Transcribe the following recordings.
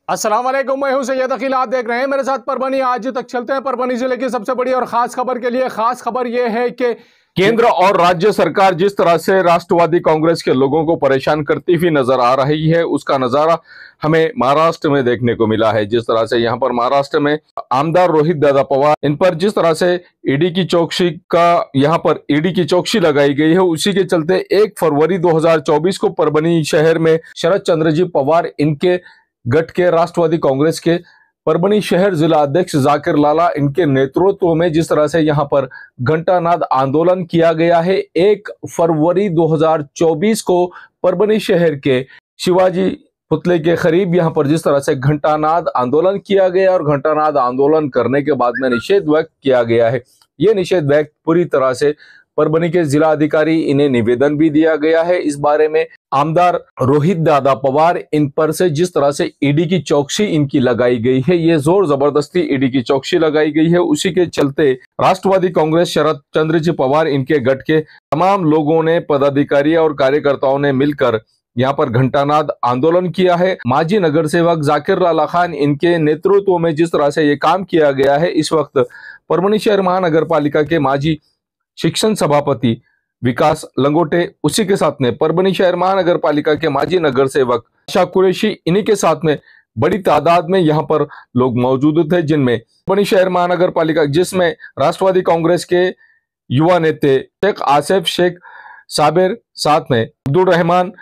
अस्सलाम वालेकुम, मैं हूं सैयद अकील। आप देख रहे हैं मेरे साथ परभनी। आज तक चलते हैं परभनी जिले की सबसे बड़ी और खास खबर के लिए। खास खबर यह है कि केंद्र और राज्य सरकार जिस तरह से राष्ट्रवादी कांग्रेस के लोगों को परेशान करती हुई नजर आ रही है, उसका नजारा हमें महाराष्ट्र में देखने को मिला है। जिस तरह से यहाँ पर महाराष्ट्र में आमदार रोहित दादा पवार, इन पर जिस तरह से ईडी की चौकसी लगाई गई है, उसी के चलते 1 फरवरी 2024 को परभनी शहर में शरद चंद्र जी पवार, इनके गठ के राष्ट्रवादी कांग्रेस के परभनी शहर जिला अध्यक्ष जाकिर लाला, इनके नेतृत्व में जिस तरह से यहां पर घंटानाद आंदोलन किया गया है। 1 फरवरी 2024 को परभनी शहर के शिवाजी पुतले के करीब यहां पर जिस तरह से घंटानाद आंदोलन किया गया और घंटानाद आंदोलन करने के बाद में निषेध व्यक्त किया गया है। यह निषेध व्यक्त पूरी तरह से परभनी के जिला अधिकारी, इन्हें निवेदन भी दिया गया है इस बारे में। आमदार रोहित दादा पवार, इन पर से जिस तरह से ईडी की चौकसी इनकी लगाई गई है, ये जोर जबरदस्ती ईडी की चौकसी लगाई गई है। उसी के चलते राष्ट्रवादी कांग्रेस शरद चंद्र जी पवार, इनके गठ के तमाम लोगों ने, पदाधिकारी और कार्यकर्ताओं ने मिलकर यहाँ पर घंटानाद आंदोलन किया है। माजी नगर सेवक जाकिर लाला खान, इनके नेतृत्व में जिस तरह से ये काम किया गया है, इस वक्त परभनी शहर महानगर पालिका के माजी शिक्षण सभापति विकास लंगोटे, उसी के साथ में परभनी शहर महानगर पालिका के माजी नगर सेवक आशा कुरैशी, इन्हीं के साथ में बड़ी तादाद में यहाँ पर लोग मौजूद थे, जिनमें परभनी शहर महानगर पालिका, जिसमें राष्ट्रवादी कांग्रेस के युवा नेता शेख आसिफ शेख साबिर, साथ में अब्दुल रहमान,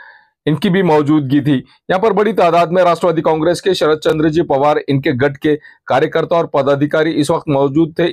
इनकी भी मौजूदगी थी। यहाँ पर बड़ी तादाद में राष्ट्रवादी कांग्रेस के शरद चंद्र जी पवार, इनके गठ के कार्यकर्ता और पदाधिकारी इस वक्त मौजूद थे।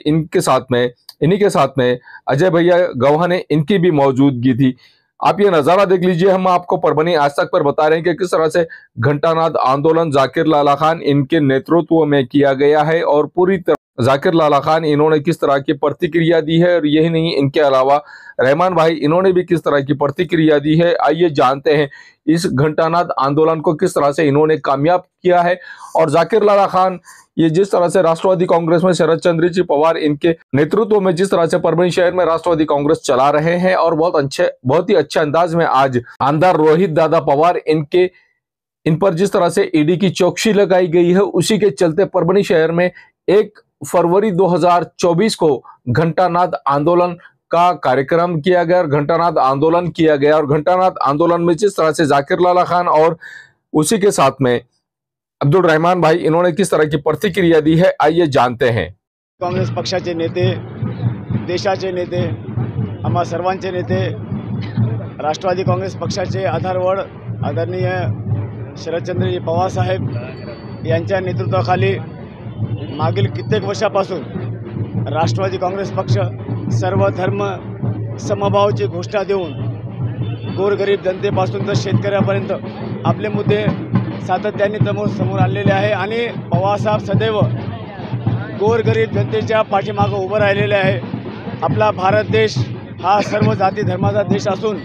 इन्हीं के साथ में अजय भैया गवाने, इनकी भी मौजूदगी थी। आप ये नजारा देख लीजिए। हम आपको परभनी आज तक पर बता रहे हैं कि किस तरह से घंटानाद आंदोलन जाकिर लाला खान, इनके नेतृत्व में किया गया है और पूरी तरह जाकिर लाला खान, इन्होंने किस तरह की प्रतिक्रिया दी है। और यही नहीं, इनके अलावा रहमान भाई, इन्होंने भी किस तरह की प्रतिक्रिया दी है। आइए जानते हैं इस घंटानाद आंदोलन को किस तरह से इन्होंने कामयाब किया है। और जाकिर लाला खान, ये जिस तरह से राष्ट्रवादी कांग्रेस में शरद चंद्र जी पवार, इनके नेतृत्व में जिस तरह से परभनी शहर में राष्ट्रवादी कांग्रेस चला रहे हैं और बहुत ही अच्छे अंदाज में आज आमदार रोहित दादा पवार, इन पर जिस तरह से ईडी की चौकसी लगाई गई है, उसी के चलते परभनी शहर में 1 फरवरी 2024 को घंटानाद आंदोलन का कार्यक्रम किया गया और घंटानाद आंदोलन किया गया। और घंटानाद आंदोलन में जिस तरह से जाकिर लाला खान और उसी के साथ में अब्दुल रहमान भाई, इन्होंने किस तरह की प्रतिक्रिया दी है, आइए जानते हैं। काँग्रेस पक्षाचे नेते, देशाचे नेते, आम्हा सर्वांचे नेते, राष्ट्रवादी काँग्रेस पक्षाचे आधारवड आदरणीय शरदचंद्रजी पवार साहेब यांच्या नेतृत्वाखाली मागील कित्येक वर्षापासून राष्ट्रवादी काँग्रेस पक्ष सर्व धर्म समभावाची घोषणा देऊन गोरगरीब जनतेपासून तर शेतकऱ्यापर्यंत आपले मुद्दे सातत्याने समोर आणलेले आहे आणि पवारसाहेब सदैव गोरगरीब जनतेच्या पाठीमागे उभं राहिलेले आहे। आपला भारत देश हा सर्व जाती धर्माचा देश असून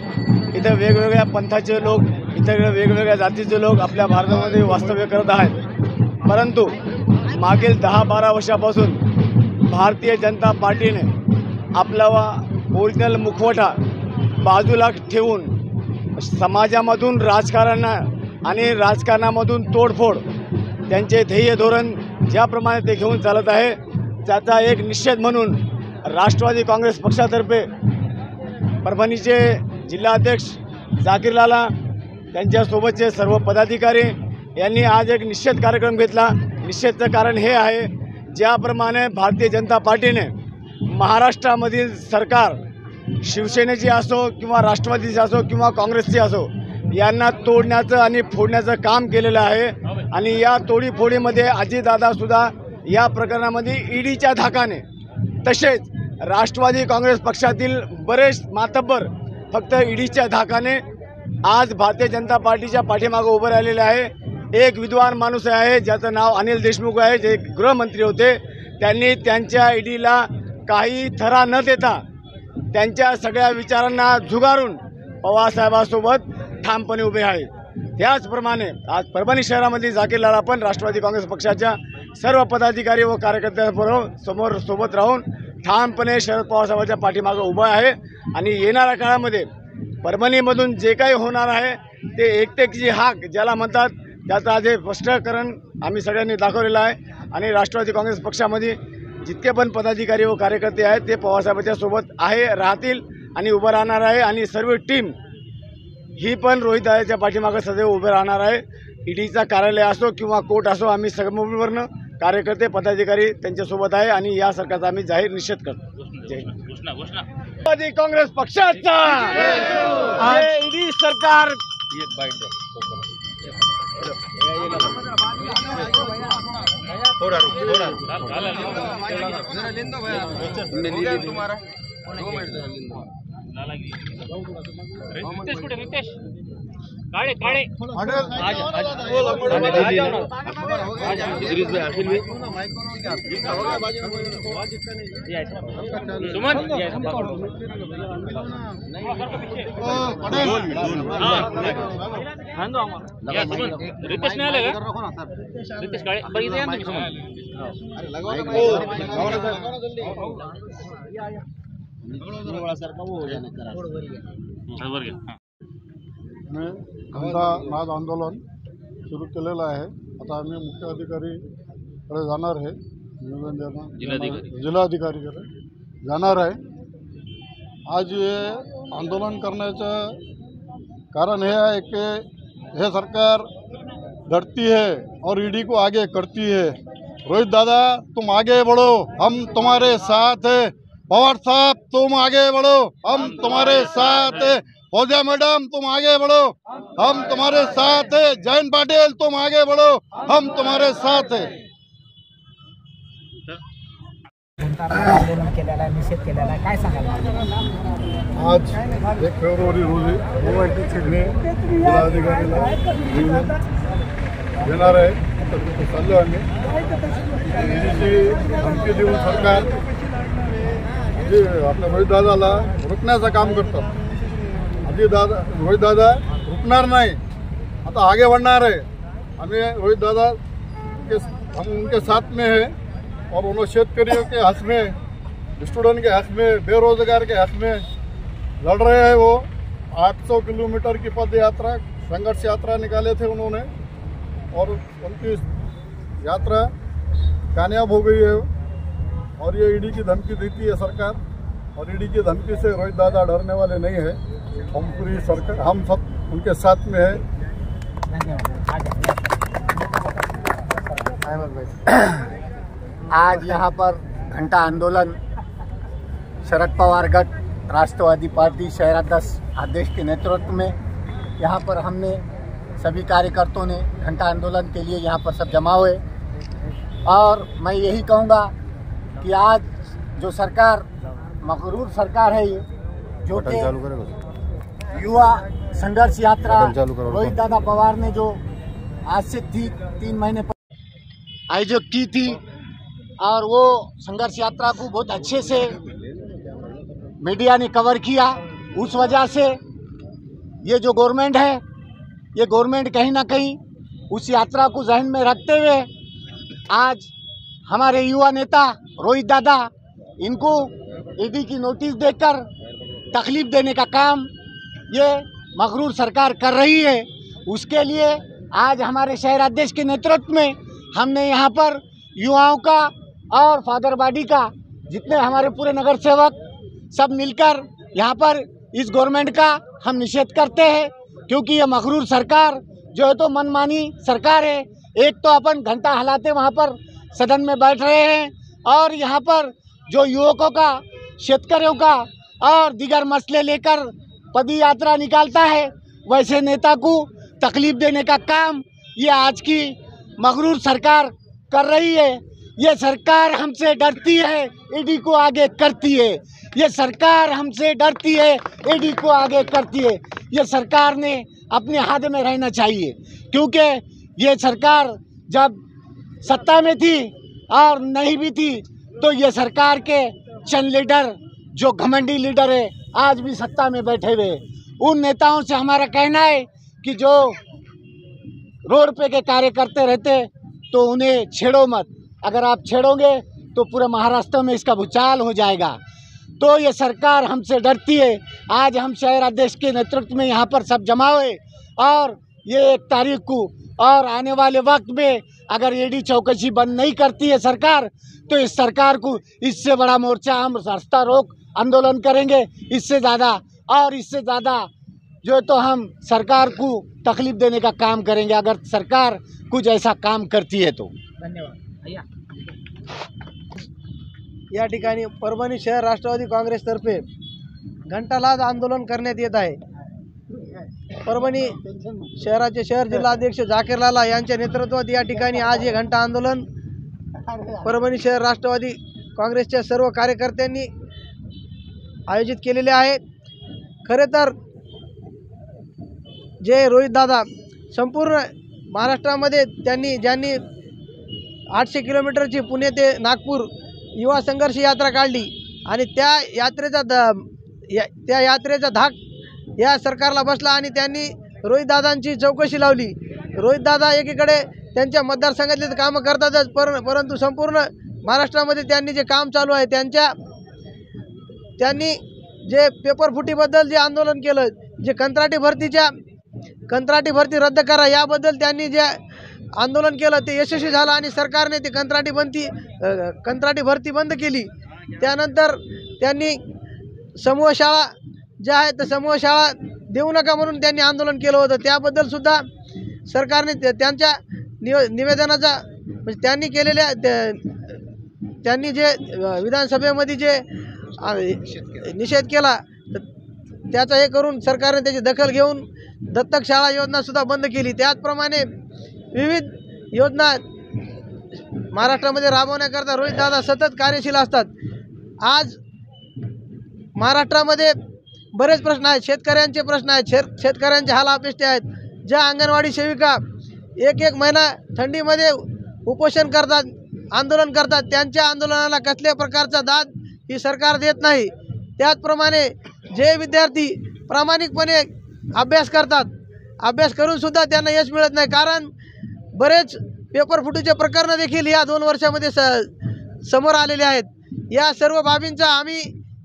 इथे वेगवेगळ्या पंथाचे लोक, इतर वेगवेगळ्या जातीचे लोक आपल्या भारतामध्ये वास्तव्य करत आहेत। परंतु मागील 10-12 वर्षापासून भारतीय जनता पार्टीने आपला ओरिजिनल मुखवटा बाजूला ठेवून समाजामधून आणि राजकारणामधून तोडफोड, त्यांचे ध्येय धोरण ज्याप्रमाणे ते घेऊन चालत आहे, त्याचा एक निषेध म्हणून राष्ट्रवादी काँग्रेस पक्षातर्फे परभणीचे जिल्हाध्यक्ष जाकिर लाला, त्यांच्यासोबतचे सर्व पदाधिकारी यांनी आज एक निषेध कार्यक्रम घेतला। निषेधचं कारण हे आहे, ज्याप्रमाणे भारतीय जनता पार्टीने महाराष्ट्रामधील सरकार, शिवसेनेची असो किंवा राष्ट्रवादीची असो किंवा काँग्रेसची असो, यांना तोडण्याचं आणि फोडण्याचं काम केलेलं आहे। आणि या तोडीफोडीमध्ये अजितदादासुद्धा या प्रकरणामध्ये ईडीच्या धाकाने, तसेच राष्ट्रवादी काँग्रेस पक्षातील बरेच मातब्बर फक्त ईडीच्या धाकाने आज भारतीय जनता पार्टीच्या पाठीमागे उभे राहिलेले आहे। एक विद्वान माणूस आहे, ज्याचं नाव अनिल देशमुख आहे, जे गृहमंत्री होते, त्यांनी त्यांच्या ईडीला काही थरा न देता त्यांच्या सगळ्या विचारांना झुगारून पवारसाहेबांसोबत ठामपणे उभे आहेत। त्याचप्रमाणे आज परभणी शहरामध्ये जाकिर लाला पण राष्ट्रवादी काँग्रेस पक्षाच्या सर्व पदाधिकारी व कार्यकर्त्यांबरोबर सोबत राहून ठामपणे शरद पवारसाहेबांच्या पाठीमागे उभा आहे। आणि येणाऱ्या काळामध्ये परभणीमधून जे काही होणार आहे ते एकतेची हाक, ज्याला म्हणतात त्याचं आज हे स्पष्टीकरण आम्ही सगळ्यांनी दाखवलेलं आहे आणि राष्ट्रवादी काँग्रेस पक्षामध्ये जितके पण पदाधिकारी व कार्यकर्ते आहेत ते पवारसाहेबांच्या सोबत आहे, राहतील आणि उभं राहणार आहे आणि सर्व टीम ही पण रोहितदादाच्या पाठीमागे सदैव उभे राहणार आहे. ईडीचा कार्यालय असो किंवा कोर्ट असो, आम्ही संपूर्ण कार्यकर्ते पदाधिकारी त्यांच्यासोबत आहे आणि या सरकारचा आम्ही जाहीर निषेध करतो. जय हिंद. राष्ट्रवादी काँग्रेस पक्षाचा ईडी सरकार काळे काळे सुमन रितेश नाही आले का? रितेश काळे बरं इथे या ना तुम्ही सुमन. मी घंटा नाद आंदोलन सुरू केलेलं आहे. आता आम्ही मुख्य अधिकारीकडे जाणार आहे, निवेदन देणार जिल्हाधिकारीकडे जाणार आहे. आज हे आंदोलन करण्याचं कारण हे है कि यह सरकार डरती है और ईडी को आगे करती है. रोहित दादा तुम आगे बढ़ो, हम तुम्हारे साथ है. पवार साहब तुम आगे बढ़ो, हम तुम्हारे साथ है. फौजिया मैडम तुम आगे बढ़ो, हम तुम्हारे साथ है. जयंत पाटिल तुम आगे बढ़ो, हम तुम्हारे साथ है. निषेध केलेला आहे, काय सांगाल? आज 1 फेब्रुवारी रोजी मी जिल्हाधिकारीला निवेदन देणार आहे. तर तिथे चाललो आम्ही. ईडीची धमकी देऊन सरकार जे आपल्या रोहितदादाला रोखण्याचं काम करतात. रोहितदादा रुकणार नहीं, आता आगे बढ़णार है. हमें रोहितदादा हम उनके साथ में है और उन्होंने शेतकरियों के हक में, स्टूडेंट के हक में, बेरोजगार के हक में लड़ रहे हैं. वो 800 किलोमीटर की पद यात्रा, संघर्ष यात्रा निकाले थे उन्होंने और उनकी यात्रा कामयाब हो गई है. और ये ईडी की धमकी देती है सरकार, और ईडी की धमकी से रोहितदादा डरने वाले नहीं है. हम पूरी सरकार, हम सब उनके साथ में है. आज यहाँ पर घंटा आंदोलन शरद पवार गट राष्ट्रवादी पार्टी शहराध्यक्ष आदेश के नेतृत्व में यहाँ पर हमने सभी कार्यकर्ताओं ने घंटा आंदोलन के लिए यहाँ पर सब जमा हुए. और मैं यही कहूँगा कि आज जो सरकार मगरूर सरकार है, ये जो कि युवा संघर्ष यात्रा रोहित दादा पवार ने जो आज से 3 महीने आयोजित की थी और वो संघर्ष यात्रा को बहुत अच्छे से मीडिया ने कवर किया. उस वजह से ये जो गवर्नमेंट है, ये गवर्नमेंट कहीं ना कहीं उस यात्रा को जहन में रखते हुए आज हमारे युवा नेता रोहित दादा, इनको ईडी की नोटिस देकर तकलीफ देने का काम ये मगरूर सरकार कर रही है. उसके लिए आज हमारे शहराध्यक्ष के नेतृत्व में हमने यहाँ पर युवाओं का और फादर बॉडी का, जितने हमारे पूरे नगर सेवक सब मिलकर यहाँ पर इस गवर्नमेंट का हम निषेध करते हैं. क्योंकि ये मगरूर सरकार जो है तो मनमानी सरकार है. एक तो अपन घंटा हलाते वहाँ पर सदन में बैठ रहे हैं और यहाँ पर जो युवकों का, शेतकरियों का और दीगर मसले लेकर पद यात्रा निकालता है, वैसे नेता को तकलीफ देने का काम ये आज की मगरूर सरकार कर रही है. ये सरकार हमसे डरती है, ईडी को आगे करती है. ये सरकार हमसे डरती है, ईडी को आगे करती है. ये सरकार ने अपने हाथ में रहना चाहिए, क्योंकि ये सरकार जब सत्ता में थी और नहीं भी थी तो ये सरकार के चंद लीडर जो घमंडी लीडर है आज भी सत्ता में बैठे हुए. उन नेताओं से हमारा कहना है कि जो रोड पे के कार्य करते रहते तो उन्हें छेड़ो मत. अगर आप छेड़ोगे तो पूरे महाराष्ट्र में इसका भूचाल हो जाएगा. तो ये सरकार हमसे डरती है. आज हम शहर अध्यक्ष के नेतृत्व में यहाँ पर सब जमा हुए और ये 1 तारीख को और आने वाले वक्त में अगर ईडी चौकसी बंद नहीं करती है सरकार, तो इस सरकार को इससे बड़ा मोर्चा हम रास्ता रोक आंदोलन करेंगे, इससे ज़्यादा जो तो हम सरकार को तकलीफ देने का काम करेंगे अगर सरकार कुछ ऐसा काम करती है तो। या ठिकाणी परभणी शहर राष्ट्रवादी काँग्रेसतर्फे घंटानाद आंदोलन करण्यात येत आहे। परभणी शहराचे शहर जिल्हाध्यक्ष झाकीर लाला यांच्या नेतृत्वात या ठिकाणी आज हे घंटा आंदोलन परभणी शहर राष्ट्रवादी काँग्रेसच्या सर्व कार्यकर्त्यांनी आयोजित केलेले आहे। खरे तर जे रोहितदादा संपूर्ण महाराष्ट्रामध्ये ज्यांनी 800 किलोमीटरची पुणे ते नागपूर युवा संघर्ष यात्रा काढली आणि त्या यात्रेचा धाक या सरकारला बसला आणि त्यांनी रोहितदादांची चौकशी लावली। रोहितदादा एकीकडे त्यांच्या मतदारसंघातले कामं करतातच, परंतु संपूर्ण महाराष्ट्रामध्ये त्यांनी जे काम चालू आहे त्यांनी जे पेपरफुटीबद्दल जे आंदोलन केलं, जे कंत्राटी भरती रद्द करा याबद्दल त्यांनी जे आंदोलन केलं ते यशस्वी झालं आणि सरकारने ते कंत्राटी भरती बंद केली। त्यानंतर त्यांनी समूह शाळा ज्या आहेत तर समूह शाळा देऊ नका म्हणून त्यांनी आंदोलन केलं होतं, त्याबद्दल सुद्धा सरकारने त्यांच्या निवेदनाचा म्हणजे त्यांनी जे विधानसभेमध्ये जे निषेध केला त्याचा हे करून सरकारने त्याची दखल घेऊन दत्तक शाळा योजना सुद्धा बंद केली। त्याचप्रमाणे विविध योजना महाराष्ट्रामध्ये राबवण्याकरता रोहितदादा सतत कार्यशील असतात। आज महाराष्ट्रामध्ये बरेच प्रश्न आहेत, शेतकऱ्यांचे प्रश्न आहेत, शेतकऱ्यांचे हाल अपेष्टे आहेत। ज्या अंगणवाडी सेविका एक महिना थंडीमध्ये उपोषण करतात, आंदोलन करतात, त्यांच्या आंदोलनाला कसल्या प्रकारचा दाद ही सरकार देत नाही। त्याचप्रमाणे जे विद्यार्थी प्रामाणिकपणे अभ्यास करतात, अभ्यास करून सुद्धा त्यांना यश मिळत नाही, कारण बरेच पेपरफुटीचे प्रकरण देखील या 2 वर्षामध्ये समोर आलेले आहेत। या सर्व बाबींचा आम्ही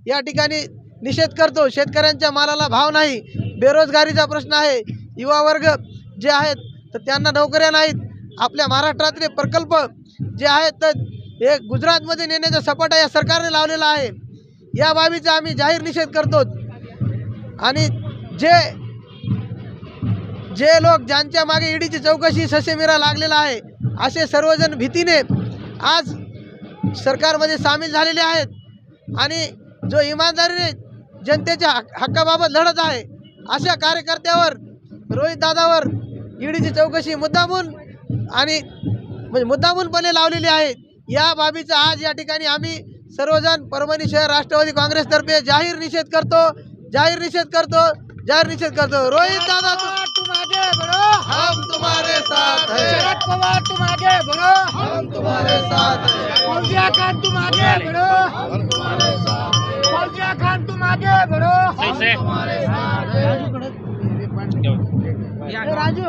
या ठिकाणी निषेध करतो। शेतकऱ्यांच्या मालाला भाव नाही, बेरोजगारीचा प्रश्न आहे, युवा वर्ग जे आहेत तर त्यांना नोकऱ्या नाहीत, आपल्या महाराष्ट्रातले प्रकल्प जे आहेत तर हे गुजरातमध्ये नेण्याचा सपाटा या सरकारने लावलेला आहे। या बाबीचा आम्ही जाहीर निषेध करतो आणि जे लोक ज्यांच्या मागे ईडीची चौकशी ससेमिरा लागलेला आहे असे सर्वजण भीतीने आज सरकारमध्ये सामील झालेले आहेत आणि जो इमानदारीने जनतेच्या हक्काबाबत लढत आहे अशा कार्यकर्त्यावर रोहितदादावर ईडीची चौकशी मुद्दामूनपणे लावलेली आहे। या बाबीचा आज या ठिकाणी आम्ही सर्वजण परभणी शहर राष्ट्रवादी काँग्रेसतर्फे जाहीर निषेध करतो। रोहितदादा तुम आगे बढ़ो, हम तुम्हारे साथ हैं। शरद पवार तुम आगे बढ़ो, हम तुम्हारे साथ हैं। फौजिया खान तुम आगे बढ़ो, हम तुम्हारे साथ हैं। फौजिया खान तुम आगे बढ़ो, हम तुम्हारे साथ हैं। राजू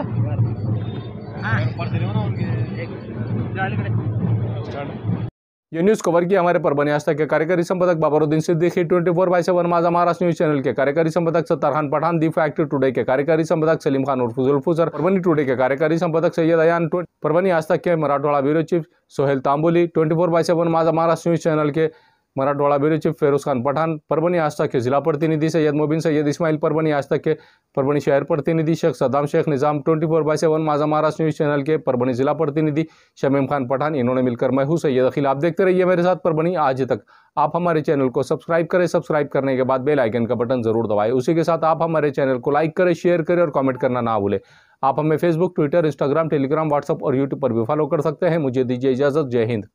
ये न्यूज़ कवर की हमारे परभणी आज तक के कार्यकारी संपादक बाबरुद्दीन सिद्दीकी, 24/7 माझा महाराष्ट्र न्यूज़ चैनल के कार्यकारी संपादक Sattar Khan Pathan, the Fact Today के कार्यकारी संपादक सलीम खान उर्फ जुल्फुजर, परभणी टुडे के कार्यकारी संपादक सैयद अयान, परभणी आज तक के मराठवाड़ा ब्यूरो चीफ सोहेल तांबोली, 24/7 माझा महाराष्ट्र न्यूज़ चैनल के मराठवाड़ा ब्यूरो चीफ फेरोज खान पठान, परभणी आज तक के जिला प्रतिनिधि सैयद मोबिन सैयद इस्माइल, परभणी आज तक के परभणी शहर प्रतिनिधि शेख सद्दाम शेख निज़ाम, 24/7 माझा महाराष्ट्र न्यूज़ चैनल के परभणी जिला प्रतिनिधि शमीम खान पठान, इन्होंने मिलकर मैं हूँ सैयद अखिल। आप देखते रहिए मेरे साथ परभणी आज तक। आप हमारे चैनल को सब्सक्राइब करें, सब्सक्राइब करने के बाद बेल आइकन का बटन जरूर दबाएं। उसी के साथ आप हमारे चैनल को लाइक करें, शेयर करें और कमेंट करना ना भूलें। आप हमें Facebook, Twitter, Instagram, Telegram, WhatsApp और यूट्यूब पर भी फॉलो कर सकते हैं। मुझे दीजिए इजाज़त। जय हिंद।